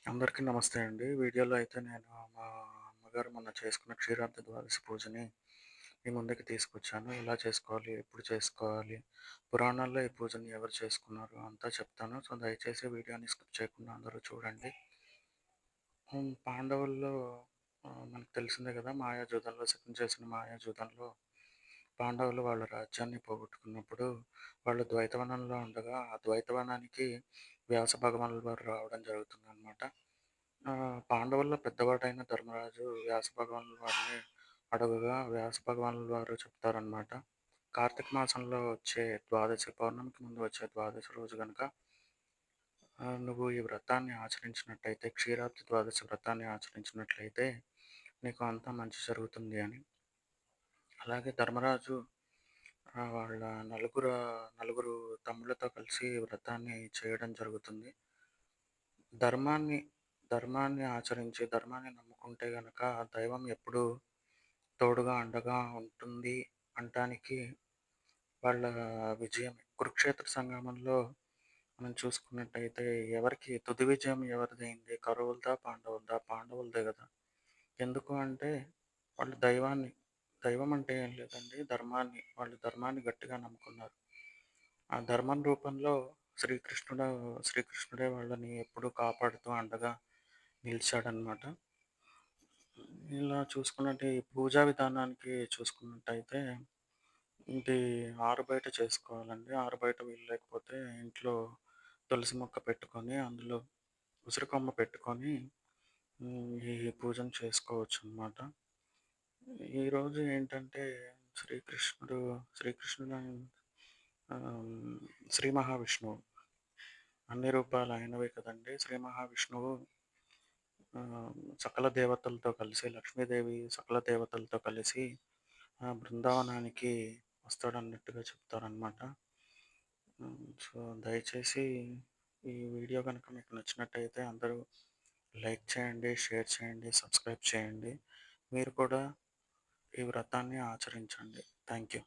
అందరికీ నమస్తే అండి. వీడియోలో అయితే నేను మా అమ్మగారు మొన్న చేసుకున్న క్షీరాబ్ది ద్వాదశి పూజని మీ ముందుకు తీసుకొచ్చాను. ఎలా చేసుకోవాలి? ఎప్పుడు చేసుకోవాలి? పురాణాల్లో ఈ పూజని ఎవరు చేసుకున్నారు? అంతా చెప్తాను. సో, దయచేసి వీడియోని స్కిప్ చేయకుండా అందరూ చూడండి. పాండవుల్లో మనకు తెలిసిందే కదా! మాయాజూదంలో శకుని చేసిన మాయాజూదంలో పాండవులు వాళ్ళ రాజ్యాన్ని పోగొట్టుకున్నప్పుడు వాళ్ళు ద్వైతవనంలో ఉండగా, ఆ ద్వైతవనానికి వ్యాస భగవానుల వారు రావడం జరుగుతుందనమాట. పాండవుల్లో పెద్దవాడైన ధర్మరాజు వ్యాస భగవానుల వారిని అడగగా వ్యాస భగవానుల వారు చెప్తారనమాట. కార్తీక మాసంలో వచ్చే ద్వాదశి పౌర్ణమికి ముందు వచ్చే ద్వాదశి రోజు గనుక నువ్వు ఈ వ్రతాన్ని ఆచరించినట్టయితే, క్షీరాబ్ది ద్వాదశి వ్రతాన్ని ఆచరించినట్లయితే నీకు అంతా మంచి జరుగుతుంది అని. అలాగే ధర్మరాజు వాళ్ళ నలుగురు తమ్ముళ్ళతో కలిసి ఈ వ్రతాన్ని చేయడం జరుగుతుంది. ధర్మాన్ని ధర్మాన్ని ఆచరించి, ధర్మాన్ని నమ్ముకుంటే గనక దైవం ఎప్పుడూ తోడుగా, అండగా ఉంటుంది అనటానికి వాళ్ళ విజయమే. కురుక్షేత్ర సంగ్రామంలో మనం చూసుకున్నట్టయితే ఎవరికి తుది విజయం ఎవరిదైంది? కౌరవులదా? పాండవులదా? పాండవులదే గదా! ఎందుకు అంటే వాళ్ళు దైవం అంటే ఏం లేదండి వాళ్ళు ధర్మాన్ని గట్టిగా నమ్ముకున్నారు. ఆ ధర్మం రూపంలో శ్రీకృష్ణుడే వాళ్ళని ఎప్పుడూ కాపాడుతూ అండగా నిలిచాడనమాట. ఇలా చూసుకున్నట్టే ఈ పూజా విధానానికి చూసుకున్నట్టయితే ఇది ఆరుబయట చేసుకోవాలండి. ఆరుబయట వీలు లేకపోతే ఇంట్లో తులసి మొక్క పెట్టుకొని, అందులో ఉసిరికొమ్మ పెట్టుకొని ఈ పూజను చేసుకోవచ్చనమాట. ఈరోజు ఏంటంటే శ్రీకృష్ణుడు శ్రీ మహావిష్ణువు. అన్ని రూపాలు ఆయనవే కదండీ! శ్రీ మహావిష్ణువు సకల దేవతలతో కలిసి లక్ష్మీదేవి సకల దేవతలతో కలిసి బృందావనానికి వస్తాడన్నట్టుగా చెప్తారనమాట. సో, దయచేసి ఈ వీడియో గనుక మీకు నచ్చినట్టయితే అందరూ లైక్ చేయండి, షేర్ చేయండి, సబ్స్క్రైబ్ చేయండి. మీరు కూడా ఈ వ్రతాన్ని ఆచరించండి. Thank you.